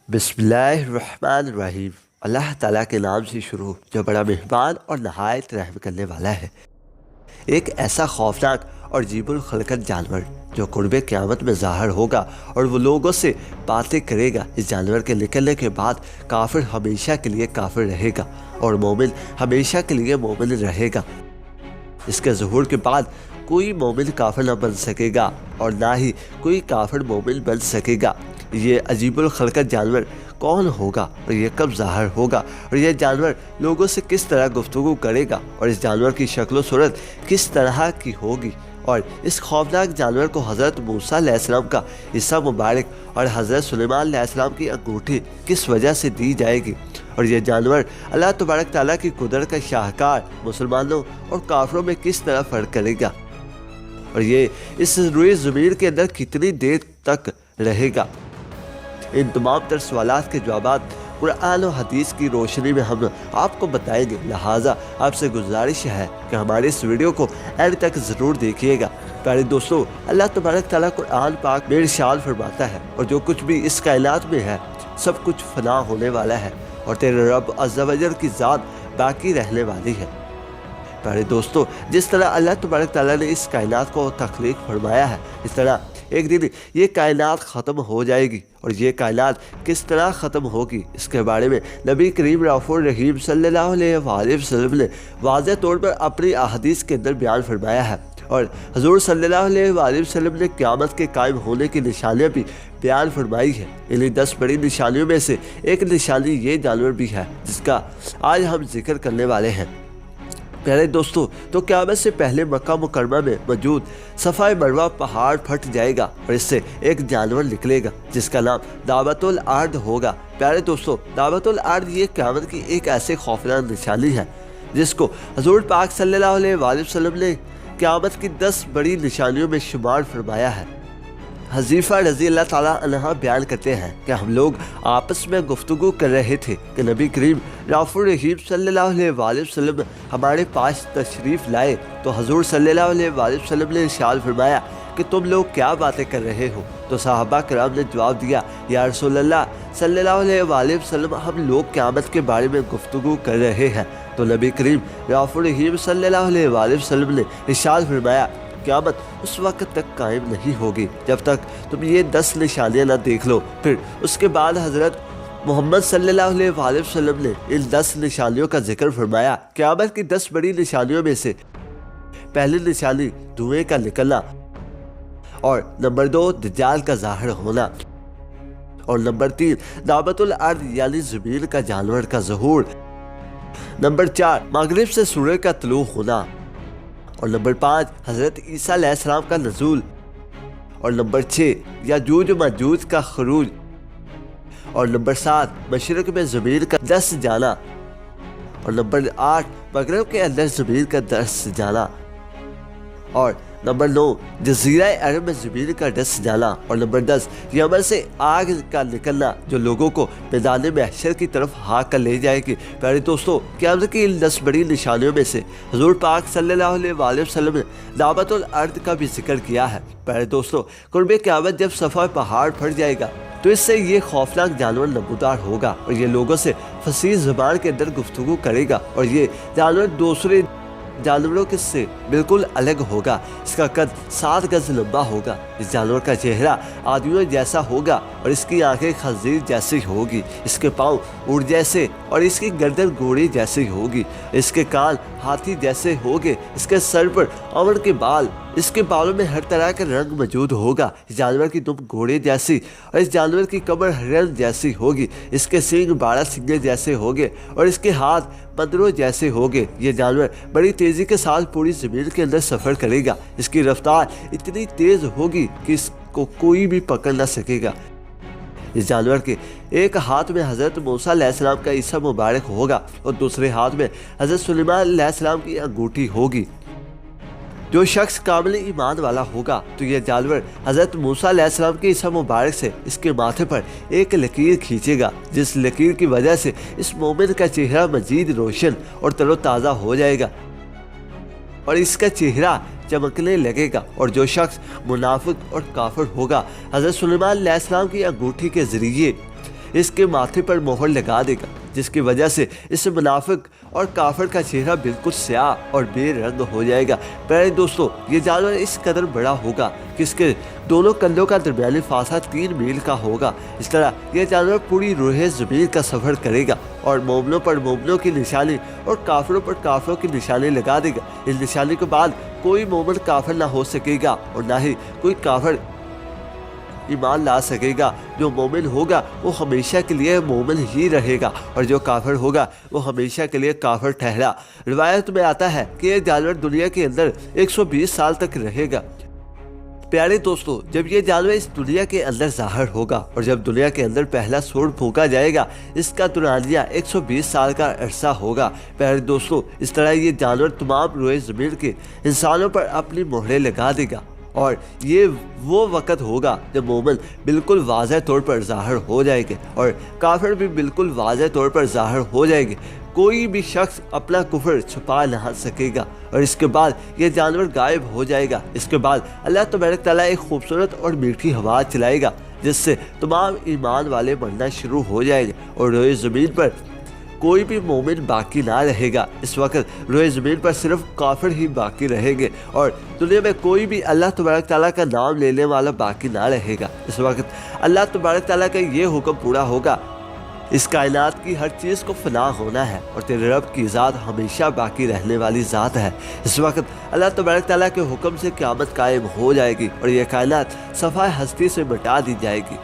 बिस्मिल्लाहिर्रहमानिर्रहीम। अल्लाह ताला के नाम से शुरू जो बड़ा मेहरबान और नहायत रहम करने वाला है। एक ऐसा खौफनाक और अजीबुल खलकत जानवर जो कुर्बे क़यामत में ज़ाहिर होगा और वो लोगों से बातें करेगा। इस जानवर के निकलने के बाद काफिर हमेशा के लिए काफिर रहेगा और मोमिन हमेशा के लिए मोमिन रहेगा। इसके ज़हूर के बाद कोई मोमिन काफिर न बन सकेगा और ना ही कोई काफिर मोमिन बन सकेगा। ये अजीबुल खलकत जानवर कौन होगा और ये कब ज़ाहिर होगा और यह जानवर लोगों से किस तरह गुफ्तगू करेगा और इस जानवर की शक्ल सूरत किस तरह की होगी और इस खौफनाक जानवर को हज़रत मूसा अलैहिस्सलाम का हिस्सा मुबारक और हज़रत सुलेमान अलैहिस्सलाम की अंगूठी किस वजह से दी जाएगी और यह जानवर अल्लाह तबारक ताला की कुदरत का शाहकार मुसलमानों और काफिरों में किस तरह फ़र्क करेगा और ये इस रुई ज़मीन के अंदर कितनी देर तक रहेगा। इन तमाम तर सवालात के जवाब कुरान और हदीस की रोशनी में हम आपको बताएंगे। लिहाजा आपसे गुजारिश है कि हमारे इस वीडियो को एंड तक ज़रूर देखिएगा। प्यारे दोस्तों, अल्लाह तबारक ताला कुरान पाक में इरशाद फरमाता है और जो कुछ भी इस कायनात में है सब कुछ फना होने वाला है और तेरे रब अज़्ज़ा वजल की ज़ात बाकी रहने वाली है। प्यारे दोस्तों, जिस तरह अल्लाह तबारक ताला ने इस कायनात को तख्लीक फरमाया है, इस तरह एक दिन ये कायनात ख़त्म हो जाएगी और ये कायनात किस तरह ख़त्म होगी इसके बारे में नबी करीम रऊफ़ुर रहीम सल्लल्लाहु अलैहि वसल्लम ने वाज़ेह तौर पर अपनी अहादीस के अंदर बयान फरमाया है और हुज़ूर सल्लल्लाहु अलैहि वसल्लम ने क़यामत के कायम होने की निशानियाँ भी बयान फरमाई है। इन्हीं 10 बड़ी निशानियों में से एक निशानी ये जानवर भी है जिसका आज हम जिक्र करने वाले हैं। प्यारे दोस्तों, तो क़यामत से पहले मक्का मुकरमा में मौजूद सफ़ा मरवा पहाड़ फट जाएगा और इससे एक जानवर निकलेगा जिसका नाम दाबतुल अर्द होगा। प्यारे दोस्तों, दाबतुल अर्द ये क़यामत की एक ऐसे खौफनाक निशानी है जिसको हुज़ूर पाक सल्लल्लाहु अलैहि वसल्लम ने क़यामत की 10 बड़ी निशानियों में शुमार फरमाया है। हज़ीफ़ा रज़ी अल्लाह ताला अन्हा बयान करते हैं कि हम लोग आपस में गुफ्तगू कर रहे थे कि नबी करीम रऊफ़ुर रहीम सल्लल्लाहु अलैहि वसल्लम हमारे पास तशरीफ़ लाए तो हुज़ूर सल्लल्लाहु अलैहि वसल्लम ने इरशाद फरमाया कि तुम लोग क्या बातें कर रहे हो। तो सहाबा कराम ने जवाब दिया, या रसूलल्लाह सल्लल्लाहु अलैहि वसल्लम, हम लोग क़यामत के बारे में गुफ्तगू कर रहे हैं। तो नबी करीम रऊफ़ुर रहीम सल्लल्लाहु अलैहि वसल्लम ने इरशाद फरमाया, क़यामत उस वक्त तक कायम नहीं होगी जब तक तुम ये 10 निशानियाँ ना देख लो। फिर उसके बाद हज़रत मोहम्मद सल्लल्लाहु अलैहि वसल्लम ने इन 10 निशानियों का जिक्र फरमाया। क़यामत की 10 बड़ी निशानियों में से पहली निशानी धुएं का निकलना और नंबर 2 दज्जाल का ज़ाहिर होना और नंबर 3 दाबतुल अर्द यानी ज़मीन का जानवर का ज़हूर, नंबर 4 मगरिब से सूरज का तुलू होना और नंबर 5 हज़रत ईसा अलैहिस्सलाम का नज़ूल और नंबर 6 याजूज माजूज का खरूज और नंबर 7 मशरिक़ में ज़मीन का दस जाना और नंबर 8 मगरिब के अंदर ज़मीन का दस जाना और नंबर 9 जज़ीरा अरब में ज़मीन का दस जाना और नंबर 10 यमन से आग का निकलना जो लोगों को मैदान महशर की तरफ हाँक कर ले जाएगी। प्यारे दोस्तों, क़यामत की इन 10 बड़ी निशानियों में से हुज़ूर पाक सल्लल्लाहु अलैहि वसल्लम ने दाबतुल अर्द का भी जिक्र किया है। प्यारे दोस्तों, कुर्बे क़यामत जब सफ़ा पहाड़ फट जाएगा तो इससे ये खौफनाक जानवर नमूदार होगा और ये लोगों से फसीह ज़बान के अंदर गुफ्तगू करेगा और ये जानवर दूसरे जानवरों के से बिल्कुल अलग होगा। इसका कद 7 गज लंबा होगा। इस जानवर का चेहरा आदमियों जैसा होगा और इसकी आंखें खंजीर जैसी होगी, इसके पाँव ऊँट जैसे और इसकी गर्दन घोड़े जैसी होगी, इसके कान हाथी जैसे होंगे, इसके सर पर अमर के बाल, इसके बालों में हर तरह का रंग मौजूद होगा। इस जानवर की दुम घोड़े जैसी और इस जानवर की कमर हिरन जैसी होगी, इसके सींग 12 सींगे जैसे होंगे और इसके हाथ बंदरों जैसे होंगे। ये जानवर बड़ी तेज़ी के साथ पूरी ज़मीन के अंदर सफ़र करेगा। इसकी रफ्तार इतनी तेज़ होगी कि इसको कोई भी पकड़ ना सकेगा। इस जानवर के एक हाथ में हज़रत मूसा अलैहिस्सलाम का ईसा मुबारक होगा और दूसरे हाथ में हज़रत सुलेमान अलैहिस्सलाम की अंगूठी होगी। जो शख्स कामिल ईमान वाला होगा तो यह जानवर हज़रत मूसा अलैहिस्सलाम के ईसा मुबारक से इसके माथे पर एक लकीर खींचेगा जिस लकीर की वजह से इस मोमिन का चेहरा मजीद रोशन और तरोताज़ा हो जाएगा और इसका चेहरा चमकने लगेगा और जो शख्स मुनाफिक और काफिर होगा हज़रत सुलेमान अलैहिस्सलाम की अंगूठी के ज़रिए इसके माथे पर मोहर लगा देगा, जिसकी वजह से इस मुनाफिक और काफिर का चेहरा बिल्कुल स्याह और बेरंग हो जाएगा। प्यारे दोस्तों, ये जानवर इस कदर बड़ा होगा कि इसके दोनों कंधों का दरमियानी फासला 3 मील का होगा। इस तरह यह जानवर पूरी रूह ज़मीन का सफ़र करेगा और मोमिनों पर मोमिनों की निशानी और काफिरों पर काफिरों की निशानी लगा देगा। इस निशानी के बाद कोई मोमिन काफिर ना हो सकेगा और ना ही कोई काफिर ईमान ला सकेगा। जो मोमिन होगा वो हमेशा के लिए मोमिन ही रहेगा और जो काफिर होगा वो हमेशा के लिए काफिर ठहरा। रिवायत में आता है कि ये जानवर दुनिया के अंदर 120 साल तक रहेगा। प्यारे दोस्तों, जब ये जानवर इस दुनिया के अंदर ज़ाहिर होगा और जब दुनिया के अंदर पहला सूर फूंका जाएगा, इसका दुरानिया 120 साल का अरसा होगा। प्यारे दोस्तों, इस तरह ये जानवर तमाम रोए ज़मीन के इंसानों पर अपनी मोहरें लगा देगा और ये वो वक़्त होगा जब मोमिन बिल्कुल वाज़ह तौर पर ज़ाहिर हो जाएंगे और काफिर भी बिल्कुल वाज़ह तौर पर ज़ाहिर हो जाएंगे। कोई भी शख्स अपना कुफर छुपा ना सकेगा और इसके बाद ये जानवर गायब हो जाएगा। इसके बाद अल्लाह तबारक तआला एक खूबसूरत और मीठी हवा चलाएगा, जिससे तमाम ईमान वाले मरना शुरू हो जाएंगे और रोए ज़मीन पर कोई भी मोमिन बाकी ना रहेगा। इस वक्त रोए ज़मीन पर सिर्फ काफिर ही बाकी रहेंगे और दुनिया में कोई भी अल्लाह तबारक तआला का नाम लेने वाला बाकी ना रहेगा। इस वक्त अल्लाह तबारक तआला का ये हुक्म पूरा होगा, इस कायनात की हर चीज़ को फना होना है और तेरे रब की ज़ात हमेशा बाकी रहने वाली ज़ात है। इस वक्त अल्लाह तबारक तआला के हुक्म से क़यामत कायम हो जाएगी और यह कायनात सफ़ाए हस्ती से मिटा दी जाएगी।